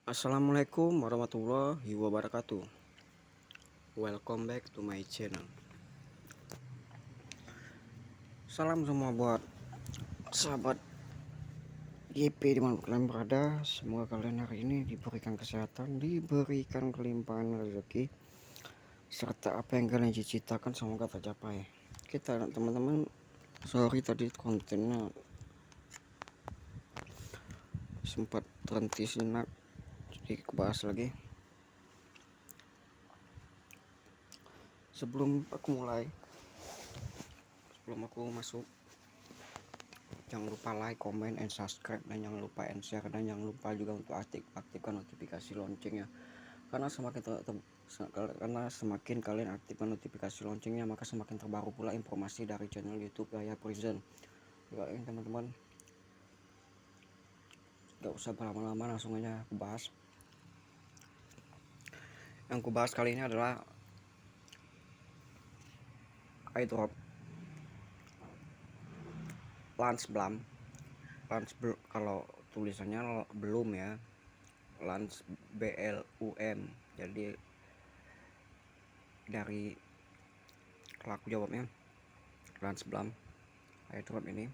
Assalamualaikum warahmatullahi wabarakatuh. Welcome back to my channel. Salam semua buat sahabat GP dimanapun kalian berada. Semoga kalian hari ini diberikan kesehatan, diberikan kelimpahan rezeki, serta apa yang kalian cita-citakan semoga tercapai. Kita teman-teman, sorry tadi kontennya sempat terhenti sejenak, jadi bahas lagi. Sebelum aku masuk, jangan lupa like, comment, and subscribe, dan jangan lupa share, dan jangan lupa juga untuk aktifkan notifikasi loncengnya. Karena semakin kalian aktifkan notifikasi loncengnya, maka semakin terbaru pula informasi dari channel YouTube Yaya Prison. Ini teman-teman, gak usah berlama-lama, langsung aja aku bahas. Yang aku bahas kali ini adalah airdrop Lance Blum. Kalau tulisannya belum ya, Lance BLUM. Jadi dari kalau aku jawabnya Lance Blum, airdrop ini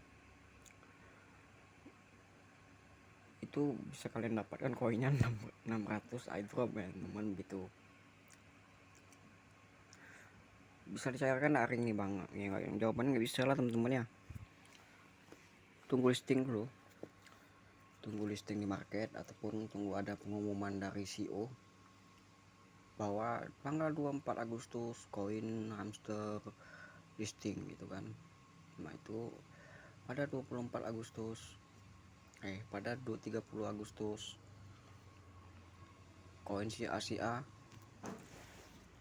itu bisa kalian dapatkan koinnya 600 airdrop ya teman, gitu. Bisa dicairkan daring nih bang ya, jawabannya nggak bisa lah teman-teman ya. Tunggu listing di market, ataupun tunggu ada pengumuman dari CEO bahwa tanggal 24 Agustus koin hamster listing gitu kan. Nah itu pada 24 Agustus pada 30 Agustus koin si Asia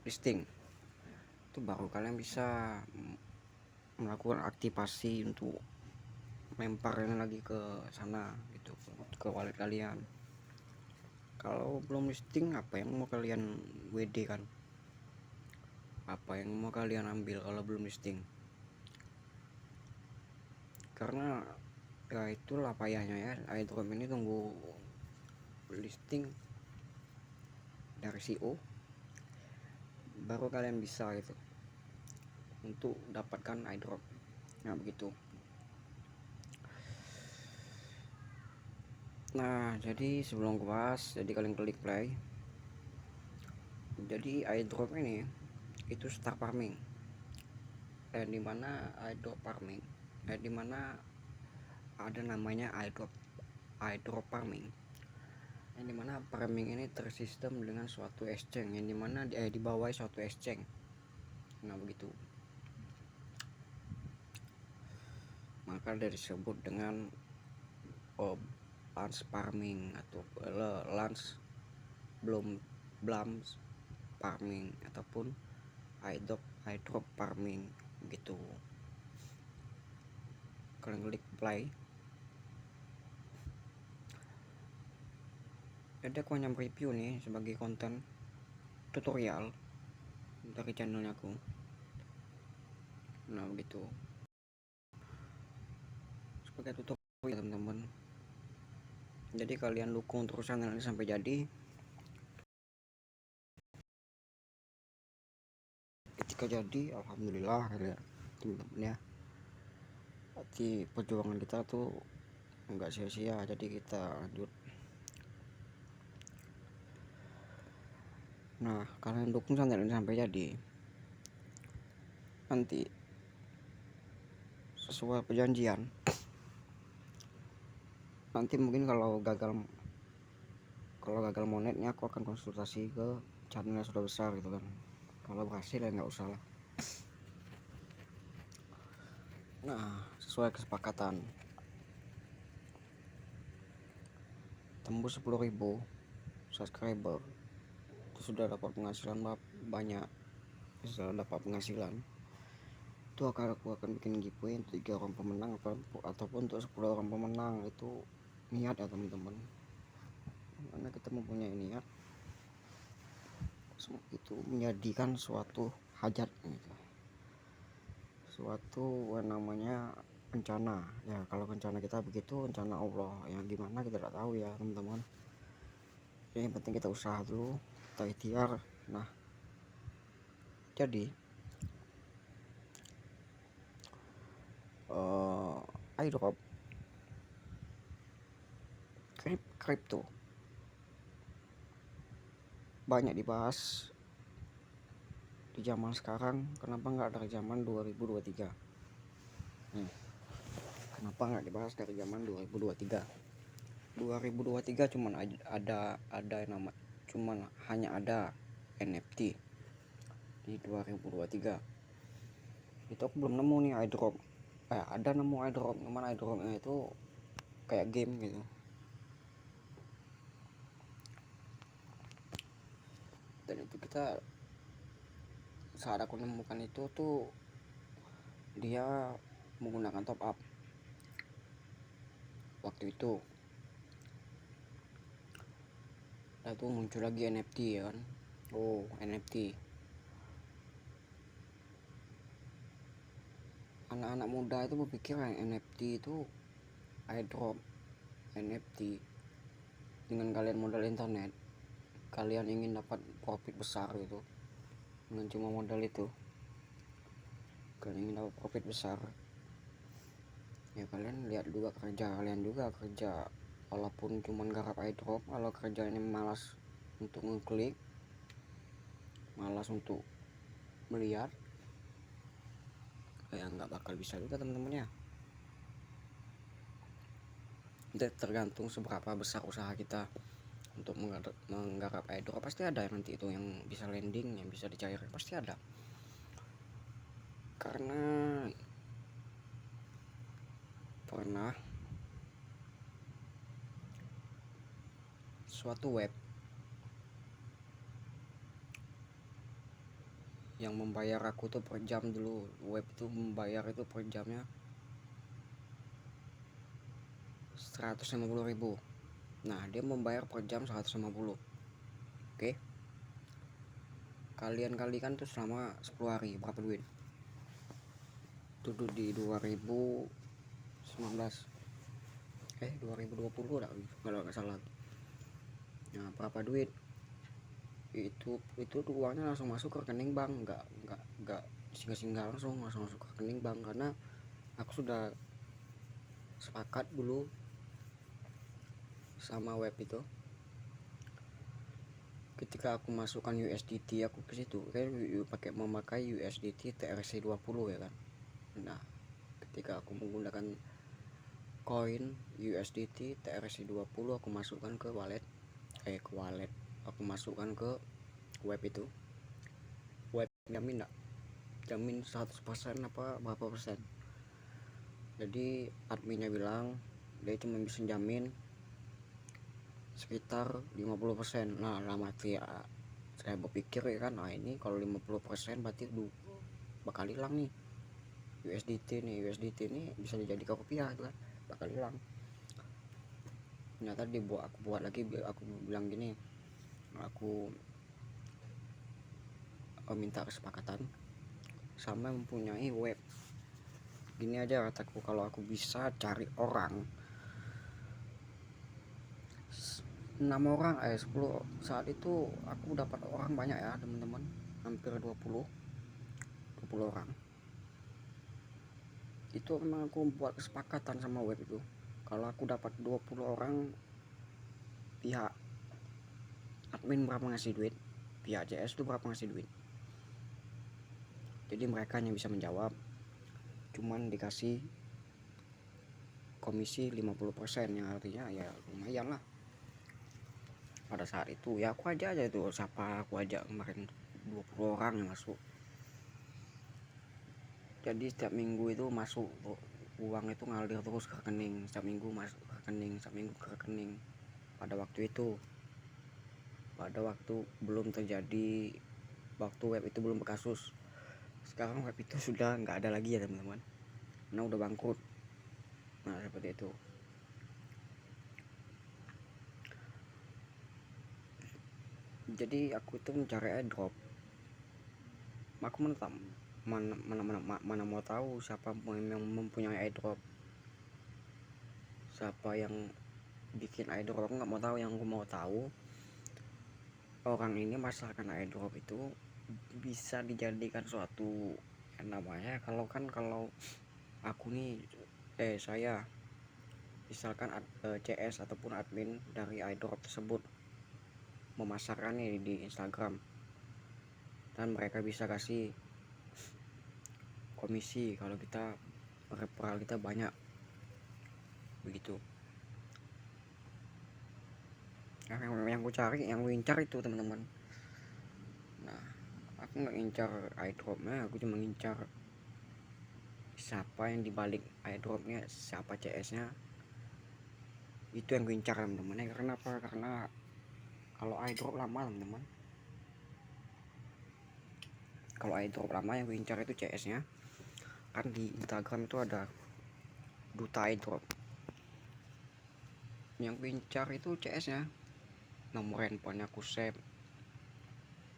listing. Itu baru kalian bisa melakukan aktivasi untuk lemparnya lagi ke sana gitu, ke wallet kalian. Kalau belum listing, apa yang mau kalian WD kan, apa yang mau kalian ambil kalau belum listing? Karena ya itulah payahnya ya, airdrop ini tunggu listing dari CEO baru kalian bisa gitu untuk dapatkan airdrop. Nah begitu. Nah jadi sebelum gue bahas, jadi kalian klik play. Jadi airdrop ini itu start farming, dan dimana dimana ada namanya airdrop farming, yang dimana farming ini tersistem dengan suatu exchange, yang dimana di bawah suatu exchange. Nah begitu, maka dari disebut dengan Lance farming atau Lance Blum farming ataupun airdrop farming gitu. Kalian klik play. Jadi aku hanya review nih sebagai konten tutorial dari channelnya aku. Nah begitu, sebagai tutorial teman-teman. Jadi kalian dukung terus channel ini sampai jadi. Ketika jadi, alhamdulillah ya teman-teman ya. Berarti perjuangan kita tuh enggak sia-sia, jadi kita lanjut. Nah kalian dukung channel ini sampai jadi, nanti sesuai perjanjian, nanti mungkin kalau gagal monetnya aku akan konsultasi ke channel yang sudah besar gitu kan. Kalau berhasil ya nggak usah lah. Nah sesuai kesepakatan, tembus 10.000 subscriber itu sudah dapat penghasilan banyak. Setelah dapat penghasilan itu aku akan bikin giveaway untuk 3 orang pemenang ataupun untuk 10 orang pemenang. Itu niat ya teman-teman, karena kita mempunyai niat itu menjadikan suatu hajat gitu, suatu namanya rencana ya. Kalau rencana kita begitu, rencana Allah yang gimana kita tidak tahu ya teman-teman. yang penting kita usaha dulu, kita ikhtiar. Nah, jadi airdrop kripto banyak dibahas di zaman sekarang. Kenapa nggak dari zaman 2023? Kenapa nggak dibahas dari zaman 2023? 2023 cuman ada nama, cuman hanya ada NFT di 2023. Itu aku belum nemu nih airdrop. Ada nemu airdrop, cuman airdropnya itu kayak game gitu. Dan itu kita, saat aku menemukan itu tuh dia menggunakan top up waktu itu. Dan tuh muncul lagi NFT ya kan. NFT. Anak-anak muda itu berpikir NFT itu airdrop. NFT dengan kalian modal internet, kalian ingin dapat profit besar gitu. Dengan cuma modal itu kalian ingin dapat profit besar, ya kalian lihat juga kerja kalian juga kerja. Walaupun cuma garap airdrop, kalau kerjanya malas untuk ngeklik, malas untuk melihat, ya nggak bakal bisa juga teman-teman ya. Itu tergantung seberapa besar usaha kita untuk menggarap airdrop. Pasti ada nanti itu yang bisa landing, yang bisa dicairkan, pasti ada. Karena pernah suatu web yang membayar aku tuh per jam dulu. Web itu membayar itu per jamnya 150.000. Nah, dia membayar per jam 150. Oke, kalian kalikan tuh selama 10 hari berapa duit? Duduk di 2019 2020 lah kalau nggak salah. Nah, berapa duit itu tuh uangnya langsung masuk ke rekening bank, nggak singgah-singgah, langsung masuk ke rekening bank. Karena aku sudah sepakat dulu sama web itu. Ketika aku masukkan USDT aku ke situ, kayak memakai USDT TRC20 ya kan. Nah, ketika aku menggunakan koin USDT TRC20, aku masukkan ke wallet, aku masukkan ke web itu. Web jamin enggak? Jamin 100% apa berapa persen. Jadi adminnya bilang dia cuma bisa jamin sekitar 50%. Nah, lama ya saya berpikir ya kan, nah ini kalau 50% berarti bakal hilang nih USDT nih bisa dijadikan rupiah itu kan, bakal hilang. Ternyata aku buat lagi, aku bilang gini, aku minta kesepakatan sama mempunyai web. Gini aja kataku, kalau aku bisa cari orang 6 orang 10, saat itu aku dapat orang banyak ya teman-teman, hampir 20 orang. Itu memang aku buat kesepakatan sama web itu, kalau aku dapat 20 orang, pihak admin berapa ngasih duit, pihak JS itu berapa ngasih duit. Jadi mereka yang bisa menjawab, cuman dikasih komisi 50%, yang artinya ya lumayan lah. Pada saat itu ya aku aja itu, siapa aku aja kemarin 20 orang yang masuk. Jadi setiap minggu itu masuk uang itu ngalir terus ke rekening, setiap minggu masuk ke rekening, setiap minggu ke rekening. Pada waktu itu, pada waktu belum terjadi, waktu web itu belum berkasus. Sekarang web itu sudah nggak ada lagi ya teman-teman, karena udah bangkrut. Nah, seperti itu. Jadi aku itu mencari airdrop, aku mana mau tahu siapa yang mempunyai airdrop, siapa yang bikin airdrop. Aku nggak mau tahu. Yang aku mau tahu orang ini masalahkan airdrop itu bisa dijadikan suatu yang namanya kalau aku nih saya misalkan CS ataupun admin dari airdrop tersebut memasarkannya di Instagram, dan mereka bisa kasih komisi kalau kita referral kita banyak begitu. Nah, yang gue cari, yang gue incar itu teman-teman. Nah, aku nggak ngincar airdropnya, aku cuma ngincar siapa yang dibalik airdropnya, siapa CS-nya. Itu yang gue incar teman-teman. Karena apa? Karena kalau airdrop lama teman-teman, kalau airdrop lama yang gue incar itu CS-nya. Kan di Instagram itu ada duta airdrop, yang gue incar itu CS-nya. Nomor handphonenya aku save,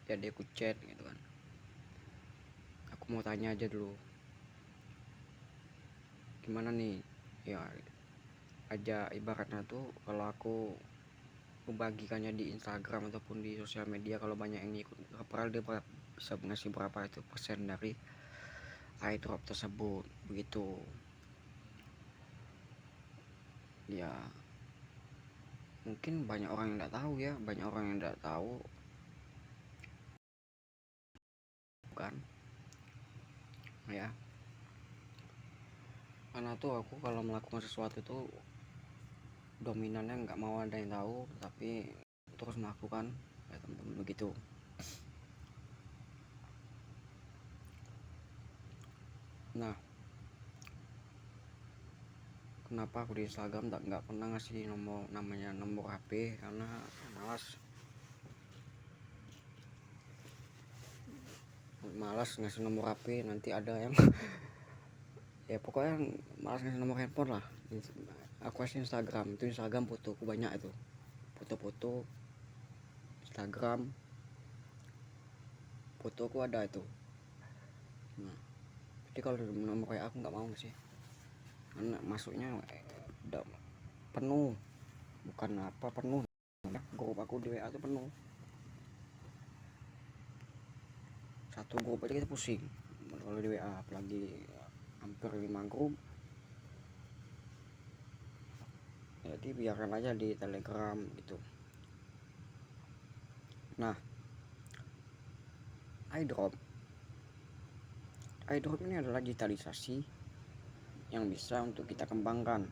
jadi aku chat gitu kan. Aku mau tanya aja dulu, gimana nih ya, aja ibaratnya tuh kalau aku membagikannya di Instagram ataupun di sosial media, kalau banyak yang ikut referral dia bisa ngasih berapa itu persen dari airdrop tersebut begitu ya. Mungkin banyak orang yang tidak tahu ya, banyak orang yang tidak tahu kan ya. Karena tuh aku kalau melakukan sesuatu tuh dominannya nggak mau ada yang tahu, tapi terus melakukan ya teman-teman begitu. Nah, kenapa aku di Instagram nggak pernah ngasih nomor HP, karena malas ngasih nomor HP, nanti ada yang ya pokoknya malas ngasih nomor handphone lah. Aku kasih Instagram, itu Instagram fotoku banyak, itu foto-foto Instagram, fotoku ada itu. Nah, jadi kalau nomor kayak aku nggak mau sih, karena masuknya udah penuh, bukan apa penuh, grup aku di WA tuh penuh. Satu grup aja kita pusing kalau di WA, apalagi hampir 5 grup. Jadi biarkan aja di Telegram gitu. Nah, airdrop ini adalah digitalisasi yang bisa untuk kita kembangkan.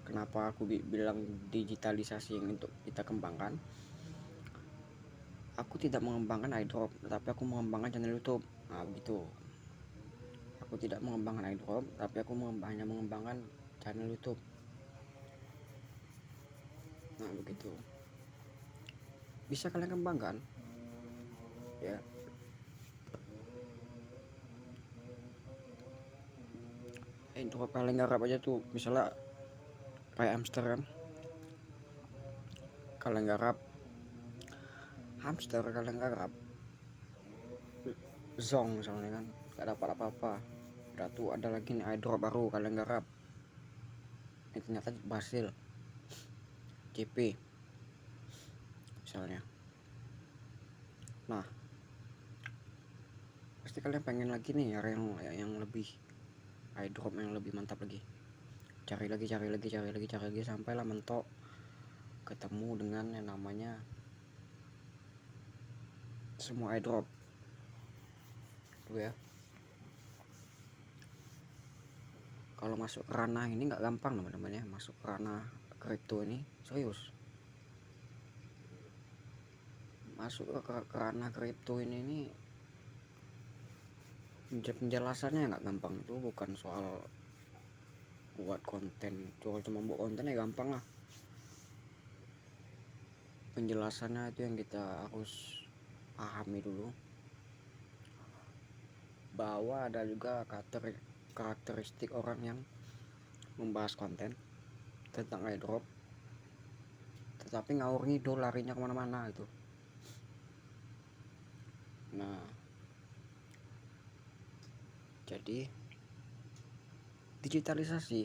Kenapa aku bilang digitalisasi yang untuk kita kembangkan? Aku tidak mengembangkan airdrop, tetapi aku mengembangkan channel YouTube. Nah, begitu. Aku tidak mengembangkan airdrop, tapi aku hanya mengembangkan channel YouTube. Nah, begitu. Bisa kalian kembangkan ya. Airdrop kalian garap aja tuh, misalnya kayak hamster kan, kalian garap zong misalnya kan, gak dapat apa-apa. Udah tuh ada lagi nih airdrop baru kalian garap, ini ternyata berhasil, CP misalnya. Nah, pasti kalian pengen lagi nih yang lebih, airdrop yang lebih mantap lagi. Cari lagi sampailah mentok ketemu dengan yang namanya semua airdrop tuh ya. Kalau masuk ke ranah ini nggak gampang teman-teman ya, masuk ke ranah kripto ini serius. Masuk ke ranah kripto ini penjelasannya nggak gampang. Itu bukan soal buat konten, cuma buat konten ya gampang lah. Penjelasannya itu yang kita harus pahami dulu, bahwa ada juga karakteristik orang yang membahas konten tentang airdrop tetapi ngawur ngidul, larinya kemana-mana itu. Nah, jadi digitalisasi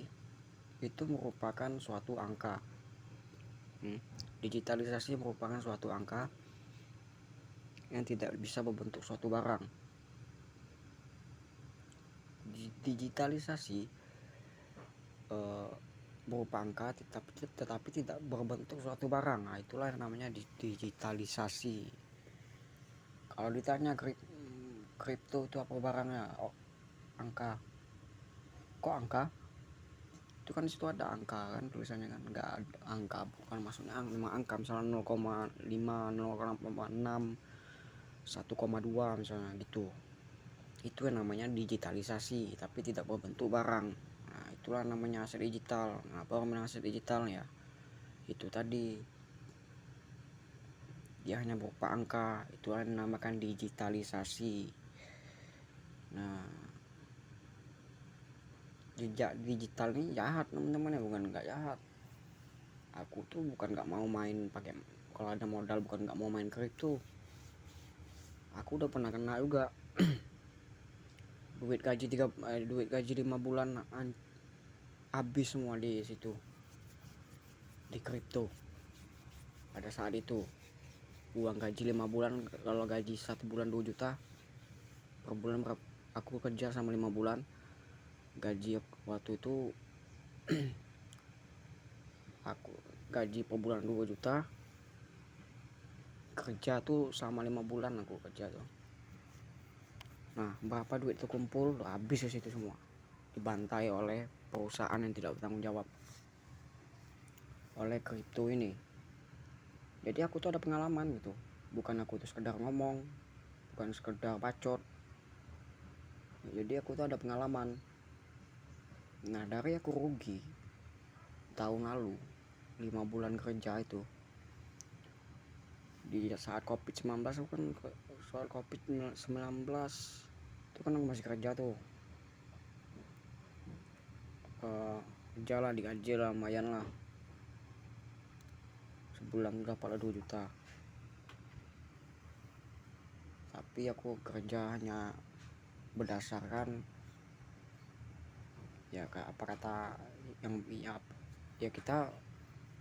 itu merupakan suatu angka. Digitalisasi merupakan suatu angka yang tidak bisa membentuk suatu barang. Digitalisasi berupa angka tetapi tidak berbentuk suatu barang. Nah, itulah yang namanya digitalisasi. Kalau ditanya kripto itu apa barangnya? Oh, angka. Kok angka? Itu kan disitu ada angka kan tulisannya kan, nggak ada angka, bukan maksudnya memang angka, misalnya 0,5, 0,6, 1,2 misalnya gitu. Itu yang namanya digitalisasi, tapi tidak berbentuk barang. Nah, itulah namanya aset digital. Nah, apa namanya aset digital ya? Itu tadi, dia hanya berupa angka, itulah yang dinamakan digitalisasi. Nah, jejak digital ini jahat teman-teman ya, bukan nggak jahat. Aku tuh bukan nggak mau main pakai, kalau ada modal bukan nggak mau main kripto. Aku udah pernah kena juga. duit gaji 5 bulan habis semua di situ, di kripto. Pada saat itu uang gaji 5 bulan, kalau gaji 1 bulan 2 juta per bulan, aku kerja sama 5 bulan, gaji waktu itu aku gaji per bulan 2 juta, kerja tuh sama 5 bulan aku kerja tuh. Nah, berapa duit itu kumpul habis di situ semua, dibantai oleh perusahaan yang tidak bertanggung jawab, oleh kripto ini. Jadi aku tuh ada pengalaman gitu, bukan aku tuh sekedar ngomong, bukan sekedar bacot. Jadi aku tuh ada pengalaman. Nah, dari aku rugi tahun lalu 5 bulan kerja itu, di saat COVID-19, aku kan soal COVID-19 itu kan aku masih kerja tuh, kerja lah, digaji lah lumayan lah, sebulan berapa lah, 2 juta. Tapi aku kerja hanya berdasarkan ya apa kata yang ya kita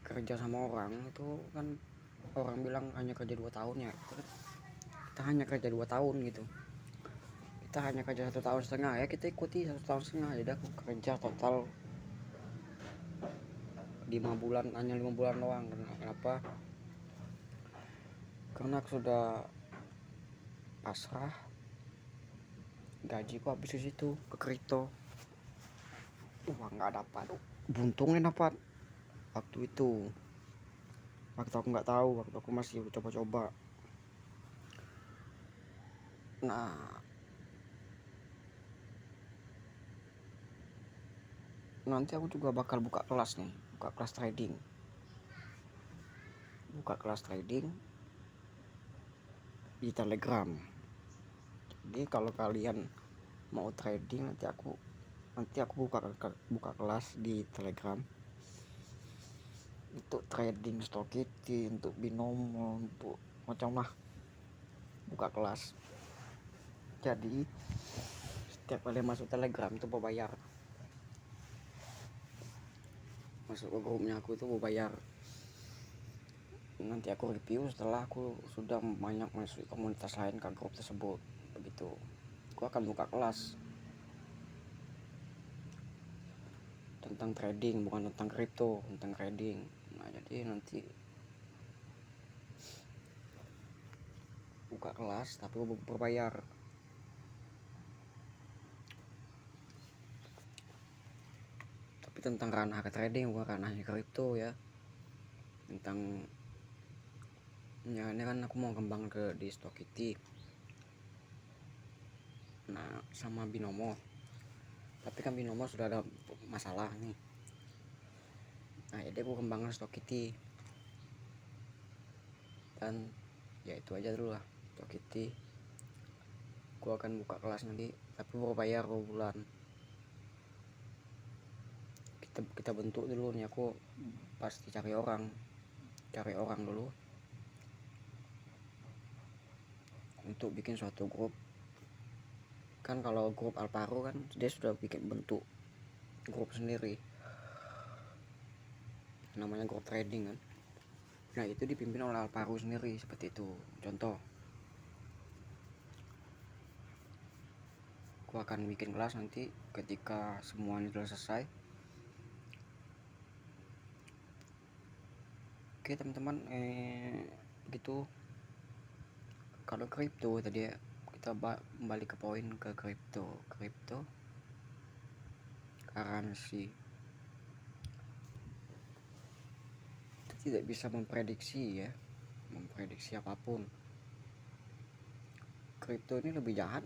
kerja sama orang itu kan, orang bilang hanya kerja 2 tahun ya, kita hanya kerja 2 tahun gitu, kita hanya kerja 1,5 tahun ya, kita ikuti 1,5 tahun. Jadi aku kerja total 5 bulan, hanya 5 bulan doang. Kenapa? Karena aku sudah pasrah, gajiku habis di situ ke kripto. Wah, nggak dapat, buntungnya dapat waktu itu, waktu aku nggak tahu, waktu aku masih coba-coba. Nah, nanti aku juga bakal buka kelas nih, buka kelas trading di Telegram. Jadi kalau kalian mau trading, nanti aku buka kelas di Telegram untuk trading Stokity, untuk binomo, untuk macam lah, buka kelas. Jadi setiap kali masuk Telegram itu berbayar, masuk ke grupnya aku itu berbayar. Nanti aku review setelah aku sudah banyak masuk komunitas lain ke grup tersebut. Begitu aku akan buka kelas tentang trading, bukan tentang kripto, tentang trading. Nah, jadi nanti buka kelas tapi berbayar. Tapi tentang ranah trading, bukan ranahnya kripto ya. Tentang ya, ini kan aku mau kembang di Stokity, nah sama binomo. Tapi kan binomo sudah ada masalah nih. Nah, jadi aku kembangkan Stokity. Dan ya itu aja dulu lah, Stokity. Aku akan buka kelas nanti, tapi berbayar per bulan. Kita bentuk dulu nih, aku pasti cari orang dulu untuk bikin suatu grup. Kan kalau grup Alparo kan dia sudah bikin bentuk grup sendiri, namanya grup trading kan. Nah, itu dipimpin oleh Alparo sendiri, seperti itu contoh. Aku akan bikin kelas nanti ketika semuanya sudah selesai. Oke teman-teman, begitu. Kalau kripto tadi ya, kita kembali ke poin ke kripto currency. Kita tidak bisa memprediksi apapun. Kripto ini lebih jahat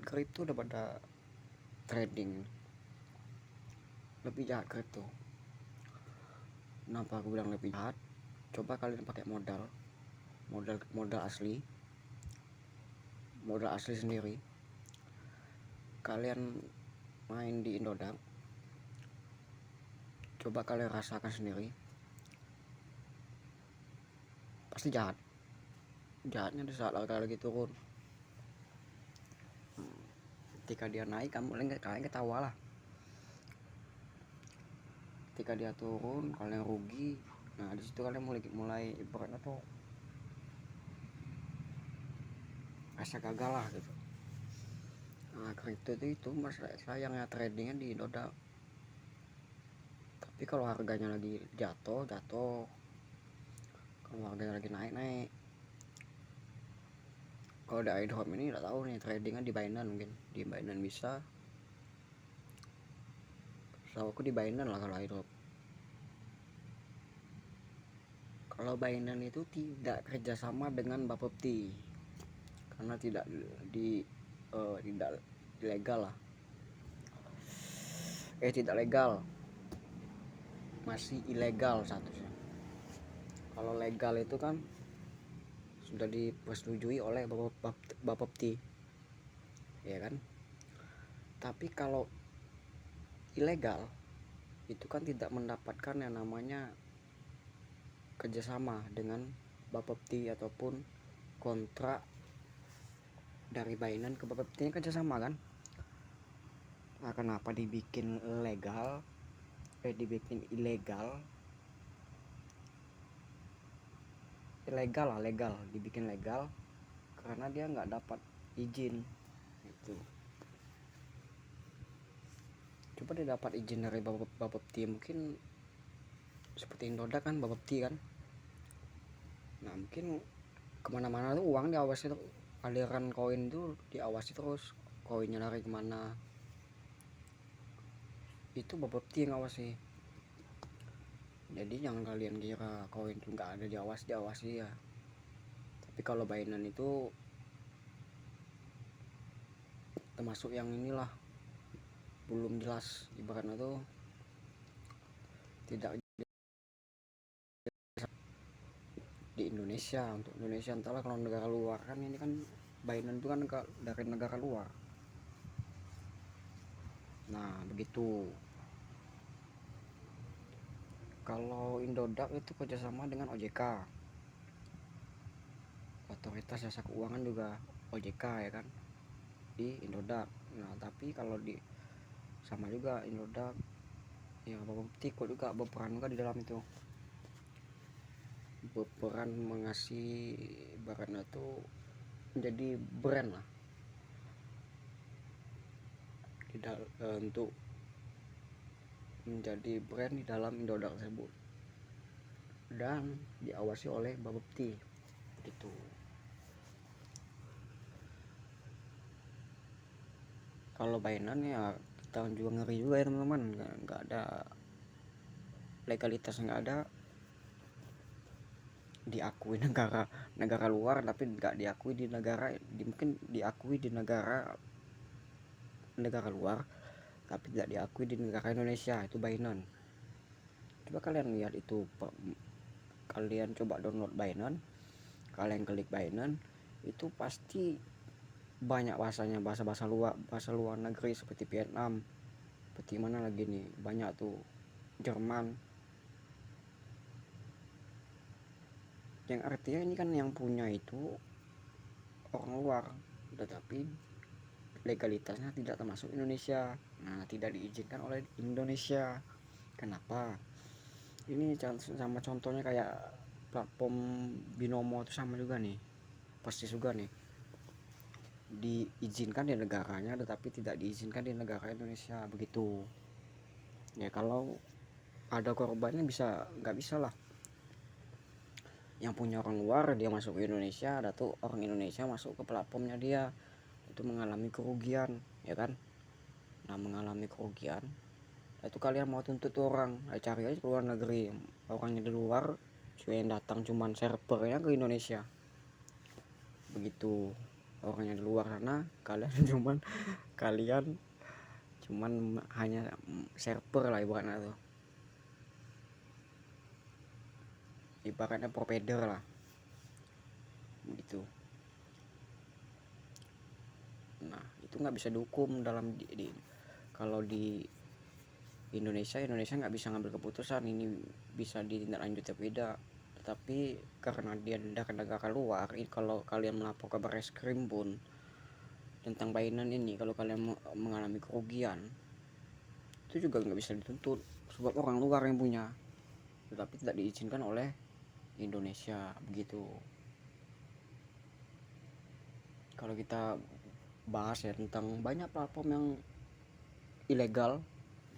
kripto daripada trading. Lebih jahat kripto. Kenapa aku bilang lebih jahat? Coba kalian pakai modal asli sendiri. Kalian main di Indodax, coba kalian rasakan sendiri, pasti jahatnya di saat harga lagi turun. Ketika dia naik, kalian ketawa lah. Ketika dia turun, kalian rugi. Nah di situ kalian mulai ibaratnya tuh rasa gagal lah gitu. Nah kripto itu masalah sayangnya tradingnya di Indodax. Tapi kalau harganya lagi jatuh, kalau harganya lagi naik. Kalau ada airdrop ini nggak tahu nih, tradingnya di Binance, mungkin di Binance bisa. So aku di Binance lah kalau airdrop. Kalau Binance itu tidak kerjasama dengan Bapepti karena tidak ilegal lah. Tidak legal, masih ilegal statusnya. Kalau legal itu kan sudah dipersetujui oleh Bapepti, ya kan. Tapi kalau ilegal itu kan tidak mendapatkan yang namanya kerjasama dengan Bapepti ataupun kontrak dari Binance ke Bapepti kerjasama kan. Nah, kenapa dibikin ilegal dibikin legal karena dia nggak dapat izin itu. Coba dia dapat izin dari Bapepti, mungkin seperti Indodax kan Bapepti kan. Nah mungkin kemana-mana tuh uang diawasi, aliran koin tuh diawasi terus, koinnya lari kemana itu Bapepti yang ngawasi. Jadi jangan kalian kira koin tuh nggak ada diawasi ya. Tapi kalau Binance itu termasuk yang inilah belum jelas, ibaratnya tuh tidak di Indonesia. Untuk Indonesia entahlah, kalau negara luar kan ini kan Binance itu kan dari negara luar. Nah begitu. Kalau Indodax itu kerjasama dengan OJK, Otoritas Jasa Keuangan, juga OJK ya kan, di Indodax. Nah tapi kalau di sama juga Indodax ya, Bapepti kok juga berperan juga di dalam itu, berperan mengasih ibaratnya tuh menjadi brand lah untuk menjadi brand di dalam Indodax tersebut dan diawasi oleh Bapepti gitu. Kalau Binance ya kita juga ngeri juga ya teman-teman, nggak ada legalitas, nggak ada diakui negara luar, tapi nggak diakui di negara, mungkin diakui di negara luar tapi tidak diakui di negara Indonesia. Itu Binance. Coba kalian lihat itu, kalian coba download Binance, kalian klik Binance, itu pasti banyak bahasanya, bahasa luar negeri seperti Vietnam, seperti mana lagi nih, banyak tuh, Jerman, yang artinya ini kan yang punya itu orang luar, tetapi legalitasnya tidak termasuk Indonesia. Nah tidak diizinkan oleh Indonesia. Kenapa? Ini sama contohnya kayak platform Binomo itu sama juga nih, persis juga nih. diizinkan di negaranya tetapi tidak diizinkan di negara Indonesia, begitu ya. Kalau ada korbannya bisa, nggak bisa lah yang punya orang luar dia masuk ke Indonesia, ada tuh orang Indonesia masuk ke platformnya dia, itu mengalami kerugian ya kan. Nah mengalami kerugian itu kalian mau tuntut orang, cari aja ke luar negeri orangnya di luar, yang datang cuman servernya ke Indonesia, begitu. Orangnya di luar sana kalian cuman hanya server lah ibaratnya tuh, ibaratnya provider lah begitu. Nah itu nggak bisa dihukum dalam kalau di Indonesia nggak bisa ngambil keputusan ini bisa ditindaklanjuti atau tidak. Tetapi karena dia denda ke negara luar, kalau kalian melapor ke Barreskrim pun tentang Binance ini, kalau kalian mengalami kerugian itu juga nggak bisa dituntut sebab orang luar yang punya, tetapi tidak diizinkan oleh Indonesia, begitu. Kalau kita bahas ya tentang banyak platform yang ilegal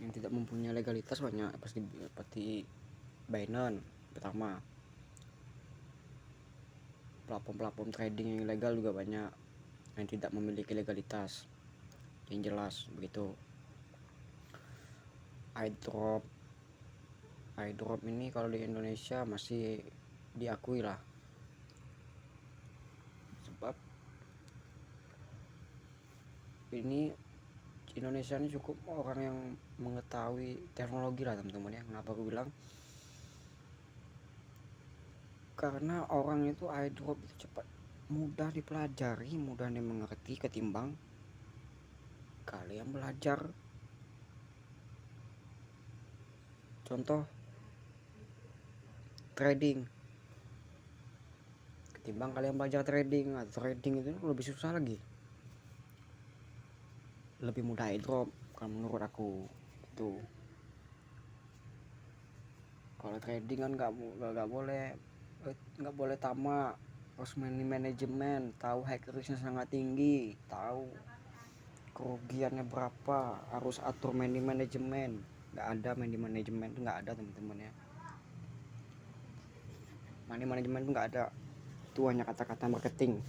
yang tidak mempunyai legalitas, banyak seperti Binance pertama. Platform-platform trading yang ilegal juga banyak yang tidak memiliki legalitas yang jelas, begitu. iDrop ini kalau di Indonesia masih diakui lah, sebab ini Indonesia ini cukup orang yang mengetahui teknologi lah teman-teman ya. Kenapa aku bilang, karena orang itu iDrop itu cepat, mudah dipelajari, mudah dimengerti ketimbang kalian belajar. Contoh trading, ketimbang kalian belajar trading itu lebih susah lagi, lebih mudah iDrop kalau menurut aku itu. Kalau trading kan nggak boleh tamak, harus manajemen, tahu hack risknya sangat tinggi, tahu kerugiannya berapa, harus atur manajemen. Nggak ada manajemen itu, nggak ada teman-teman ya. Manajemen itu nggak ada, itu hanya kata-kata marketing.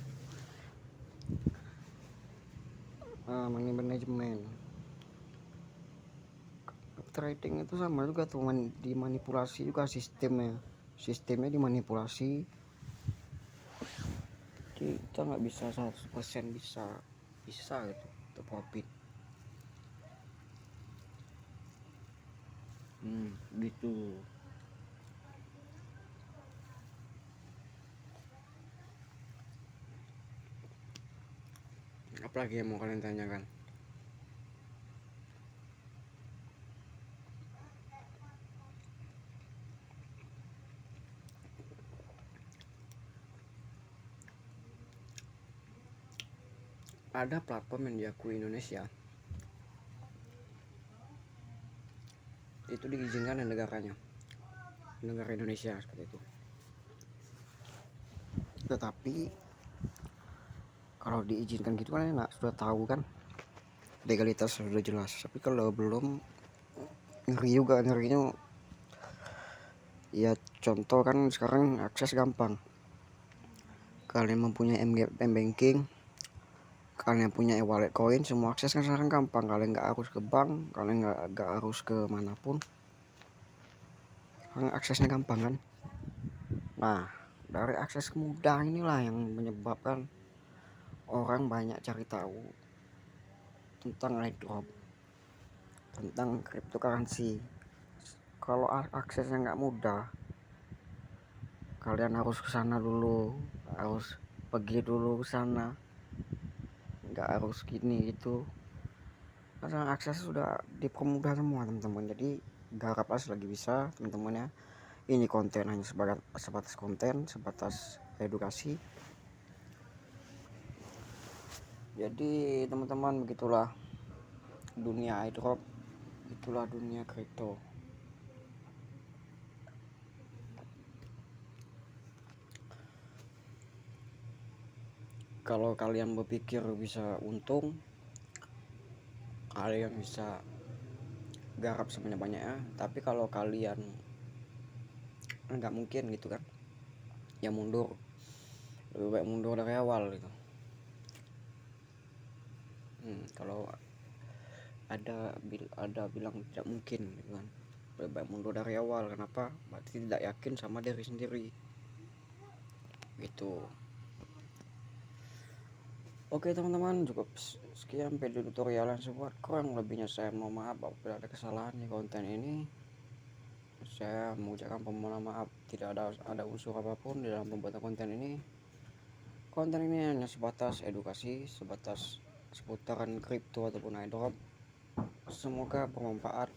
Manajemen trading itu sama juga tuh, dimanipulasi juga sistemnya dimanipulasi. Kita nggak bisa 100% bisa gitu untuk profit gitu. Apalagi yang mau kalian tanyakan? Ada platform yang diakui Indonesia itu diizinkan oleh negara Indonesia seperti itu. Tetapi kalau diizinkan gitu kan enak, sudah tahu kan legalitas sudah jelas. Tapi kalau belum, ngerinya ya. Contoh kan sekarang akses gampang, kalian mempunyai m-banking, kalian punya e-wallet koin, semua akses kan sekarang gampang. Kalian nggak harus ke bank, kalian nggak harus ke manapun, aksesnya gampang kan. Nah dari akses mudah inilah yang menyebabkan orang banyak cari tahu tentang iDrop, tentang cryptocurrency. Kalau aksesnya nggak mudah, kalian harus ke sana dulu, harus pergi dulu ke sana, nggak harus gini gitu. Karena akses sudah dipermudah semua teman-teman. Jadi garap lagi bisa teman-teman ya. Ini konten hanya sebatas konten, sebatas edukasi. Jadi teman-teman begitulah dunia iDrop, itulah dunia kripto. Kalau kalian berpikir bisa untung, kalian bisa garap sebanyak-banyaknya. Tapi kalau kalian nggak mungkin gitu kan, ya mundur. Lebih baik mundur dari awal gitu. Kalau ada bilang tidak mungkin gitu kan, lebih baik mundur dari awal. Kenapa? Berarti tidak yakin sama diri sendiri gitu. Oke teman-teman, cukup sekian video tutorial yang saya buat. Kurang lebihnya saya mohon maaf apabila ada kesalahan di konten ini. Saya mengucapkan permohonan maaf, tidak ada unsur apapun di dalam pembuatan konten ini. Konten ini hanya sebatas edukasi, sebatas seputaran kripto ataupun airdrop. Semoga bermanfaat.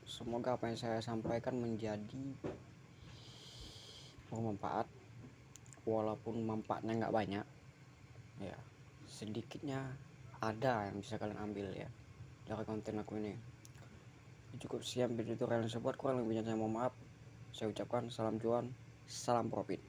Semoga apa yang saya sampaikan menjadi bermanfaat, walaupun manfaatnya nggak banyak ya, sedikitnya ada yang bisa kalian ambil ya dari konten aku ini. Cukup sekian video tutorial yang saya buat, kurang lebihnya saya mohon maaf. Saya ucapkan salam cuan, salam profit.